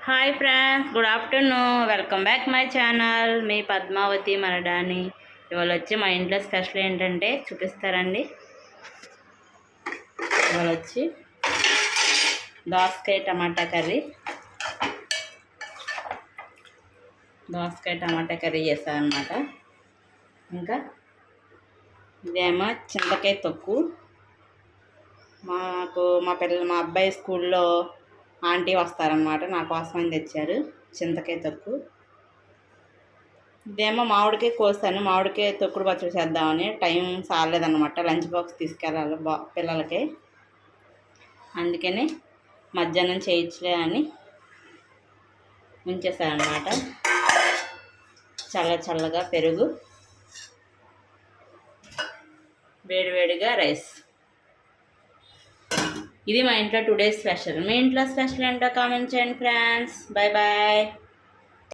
Hi friends, good afternoon. Welcome back my channel. మీ పద్మావతి మరడాని. ఇవాళ వచ్చి మా ఇంట్లో స్పెషల్ ఏంటంటే చూపిస్తారండి. ఇవాళ వచ్చి దోసకాయ టమాటా కర్రీ చేస్తాను అన్నమాట. ఇంకా ఇదేమో చింతకాయ తొక్కు. మా అబ్బాయి స్కూల్లో ఆంటీ వస్తారనమాట, నా కోసం అని తెచ్చారు చింతకాయ తొక్కు. ఇదేమో మామిడికాయ కోసాను, మామిడికాయ తొక్కుడు పచ్చడి చేద్దామని. టైం సాలేదన్నమాట, లంచ్ బాక్స్ తీసుకెళ్ళాలి పిల్లలకి. అందుకని మధ్యాహ్నం చేయొచ్చులే అని ఉంచేసానమాట. చల్లగా పెరుగు, వేడివేడిగా రైస్. ఇది మా ఇంట్లో టుడే స్పెషల్. మీ ఇంట్లో స్పెషల్ ఏంటో కామెంట్ చేయండి ఫ్రెండ్స్. Bye bye.